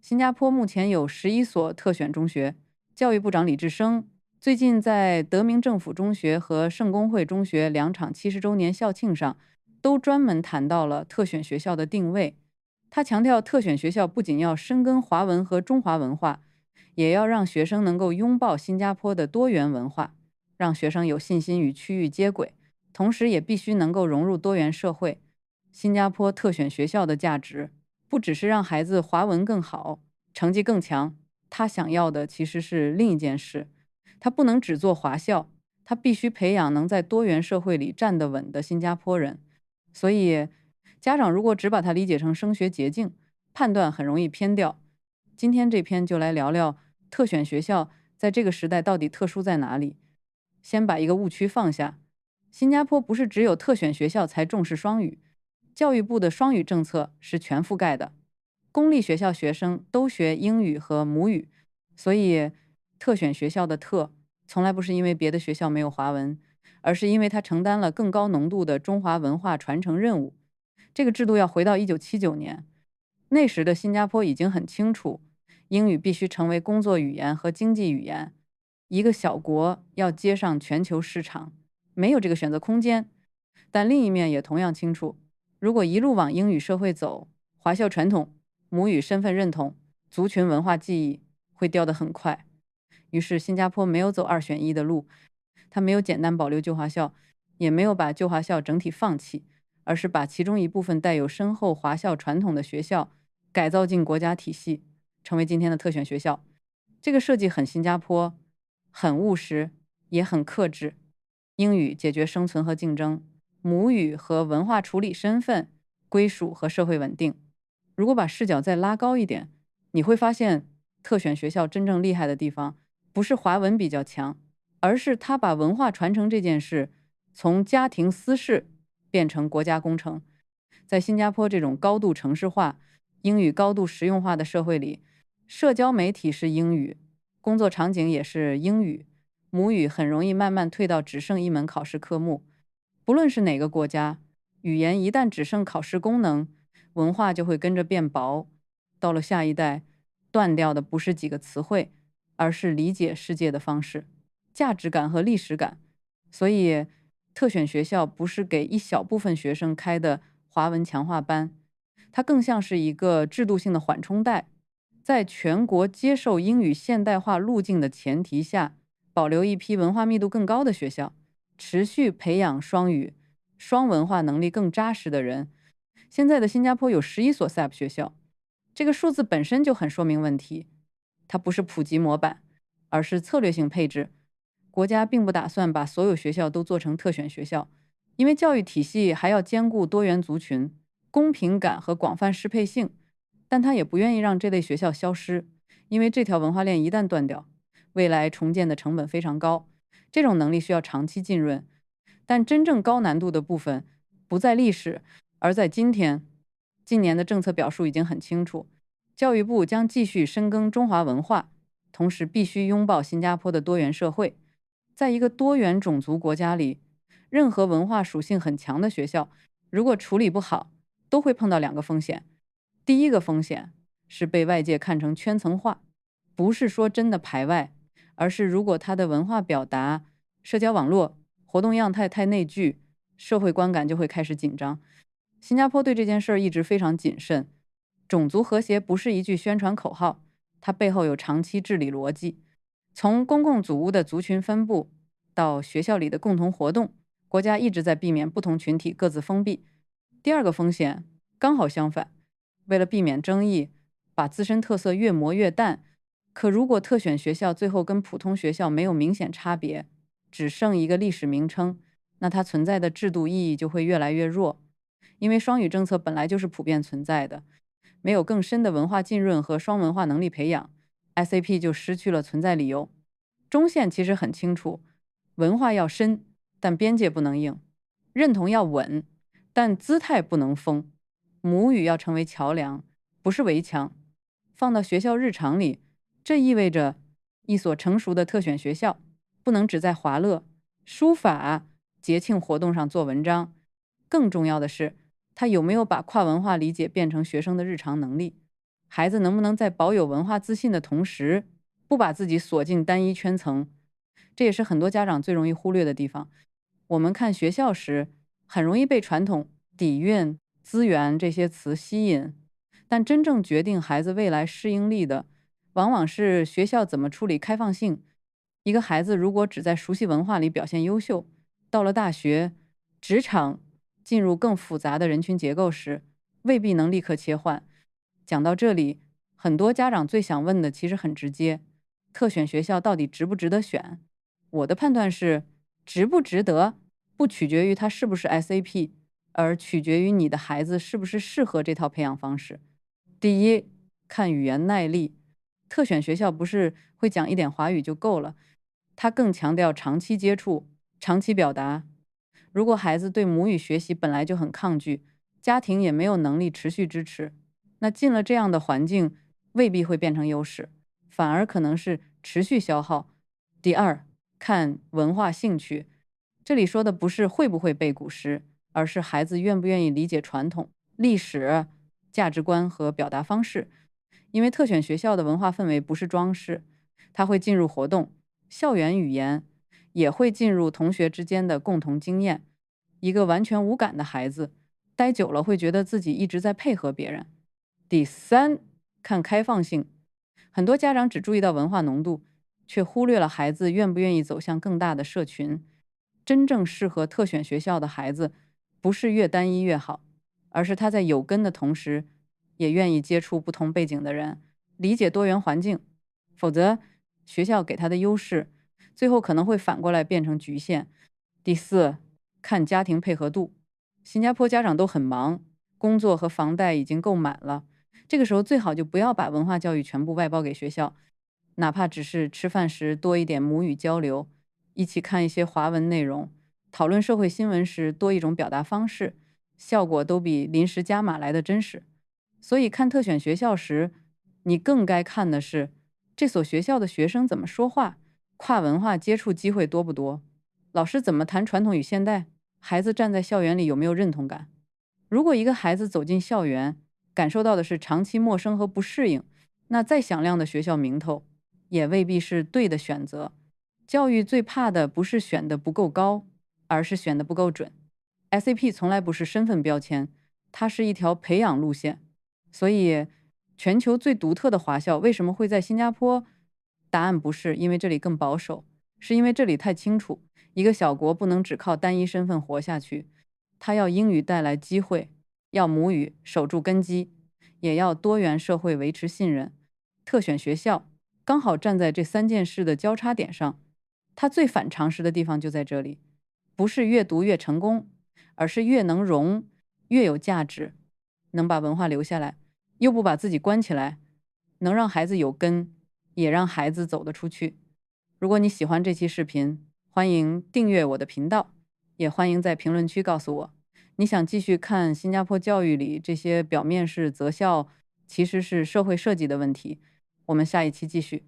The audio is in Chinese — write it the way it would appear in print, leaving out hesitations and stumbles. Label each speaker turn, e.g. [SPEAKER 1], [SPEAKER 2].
[SPEAKER 1] 新加坡目前有11所特选中学，教育部长李志生最近在德明政府中学和圣公会中学两场70周年校庆上，都专门谈到了特选学校的定位。他强调，特选学校不仅要深耕华文和中华文化，也要让学生能够拥抱新加坡的多元文化，让学生有信心与区域接轨，同时也必须能够融入多元社会。新加坡特选学校的价值，不只是让孩子华文更好，成绩更强，他想要的其实是另一件事。他不能只做华校，他必须培养能在多元社会里站得稳的新加坡人。所以，家长如果只把它理解成升学捷径，判断很容易偏掉。今天这篇就来聊聊特选学校在这个时代到底特殊在哪里。先把一个误区放下，新加坡不是只有特选学校才重视双语，教育部的双语政策是全覆盖的，公立学校学生都学英语和母语，所以特选学校的特从来不是因为别的学校没有华文，而是因为它承担了更高浓度的中华文化传承任务。这个制度要回到1979年，那时的新加坡已经很清楚，英语必须成为工作语言和经济语言。一个小国要接上全球市场，没有这个选择空间。但另一面也同样清楚，如果一路往英语社会走，华校传统、母语身份认同、族群文化记忆会掉得很快。于是新加坡没有走二选一的路，他没有简单保留旧华校，也没有把旧华校整体放弃，而是把其中一部分带有深厚华校传统的学校改造进国家体系，成为今天的特选学校。这个设计很新加坡，很务实，也很克制。英语解决生存和竞争，母语和文化处理身份、归属和社会稳定。如果把视角再拉高一点，你会发现特选学校真正厉害的地方，不是华文比较强，而是他把文化传承这件事从家庭私事变成国家工程。在新加坡这种高度城市化、英语高度实用化的社会里，社交媒体是英语，工作场景也是英语，母语很容易慢慢退到只剩一门考试科目。不论是哪个国家，语言一旦只剩考试功能，文化就会跟着变薄。到了下一代，断掉的不是几个词汇，而是理解世界的方式、价值感和历史感。所以，特选学校不是给一小部分学生开的华文强化班，它更像是一个制度性的缓冲带，在全国接受英语现代化路径的前提下，保留一批文化密度更高的学校，持续培养双语、双文化能力更扎实的人。现在的新加坡有11所 SAP 学校，这个数字本身就很说明问题。它不是普及模板，而是策略性配置。国家并不打算把所有学校都做成特选学校，因为教育体系还要兼顾多元族群、公平感和广泛适配性。但他也不愿意让这类学校消失，因为这条文化链一旦断掉，未来重建的成本非常高，这种能力需要长期浸润。但真正高难度的部分不在历史，而在今天。今年的政策表述已经很清楚，教育部将继续深耕中华文化，同时必须拥抱新加坡的多元社会。在一个多元种族国家里，任何文化属性很强的学校，如果处理不好，都会碰到两个风险。第一个风险是被外界看成圈层化，不是说真的排外，而是如果它的文化表达、社交网络、活动样态太内聚，社会观感就会开始紧张。新加坡对这件事儿一直非常谨慎，种族和谐不是一句宣传口号，它背后有长期治理逻辑。从公共组屋的族群分布到学校里的共同活动，国家一直在避免不同群体各自封闭。第二个风险刚好相反，为了避免争议，把自身特色越磨越淡。可如果特选学校最后跟普通学校没有明显差别，只剩一个历史名称，那它存在的制度意义就会越来越弱。因为双语政策本来就是普遍存在的，没有更深的文化浸润和双文化能力培养， SAP 就失去了存在理由。中线其实很清楚，文化要深，但边界不能硬；认同要稳，但姿态不能疯；母语要成为桥梁，不是围墙。放到学校日常里，这意味着一所成熟的特选学校不能只在华乐、书法、节庆活动上做文章，更重要的是，他有没有把跨文化理解变成学生的日常能力。孩子能不能在保有文化自信的同时，不把自己锁进单一圈层？这也是很多家长最容易忽略的地方。我们看学校时，很容易被传统、底蕴、资源这些词吸引，但真正决定孩子未来适应力的，往往是学校怎么处理开放性。一个孩子如果只在熟悉文化里表现优秀，到了大学、职场，进入更复杂的人群结构时，未必能立刻切换。讲到这里，很多家长最想问的其实很直接：特选学校到底值不值得选？我的判断是，值不值得，不取决于它是不是 SAP，而取决于你的孩子是不是适合这套培养方式。第一，看语言耐力。特选学校不是会讲一点华语就够了，它更强调长期接触、长期表达。如果孩子对母语学习本来就很抗拒，家庭也没有能力持续支持，那进了这样的环境未必会变成优势，反而可能是持续消耗。第二，看文化兴趣。这里说的不是会不会背古诗，而是孩子愿不愿意理解传统、历史、价值观和表达方式。因为特选学校的文化氛围不是装饰，它会进入活动、校园语言，也会进入同学之间的共同经验。一个完全无感的孩子，待久了会觉得自己一直在配合别人。第三，看开放性。很多家长只注意到文化浓度，却忽略了孩子愿不愿意走向更大的社群。真正适合特选学校的孩子，不是越单一越好，而是他在有根的同时，也愿意接触不同背景的人，理解多元环境。否则，学校给他的优势，最后可能会反过来变成局限。第四，看家庭配合度。新加坡家长都很忙，工作和房贷已经够满了，这个时候最好就不要把文化教育全部外包给学校，哪怕只是吃饭时多一点母语交流，一起看一些华文内容，讨论社会新闻时多一种表达方式，效果都比临时加码来的真实。所以看特选学校时，你更该看的是这所学校的学生怎么说话，跨文化接触机会多不多，老师怎么谈传统与现代，孩子站在校园里有没有认同感。如果一个孩子走进校园，感受到的是长期陌生和不适应，那再响亮的学校名头也未必是对的选择。教育最怕的不是选的不够高，而是选的不够准。SAP 从来不是身份标签，它是一条培养路线。所以，全球最独特的华校为什么会在新加坡？答案不是因为这里更保守，是因为这里太清楚，一个小国不能只靠单一身份活下去，它要英语带来机会，要母语守住根基，也要多元社会维持信任。特选学校刚好站在这三件事的交叉点上，它最反常识的地方就在这里，不是越读越成功，而是越能融，越有价值，能把文化留下来，又不把自己关起来，能让孩子有根，也让孩子走得出去。如果你喜欢这期视频，欢迎订阅我的频道，也欢迎在评论区告诉我，你想继续看新加坡教育里这些表面是择校，其实是社会设计的问题。我们下一期继续。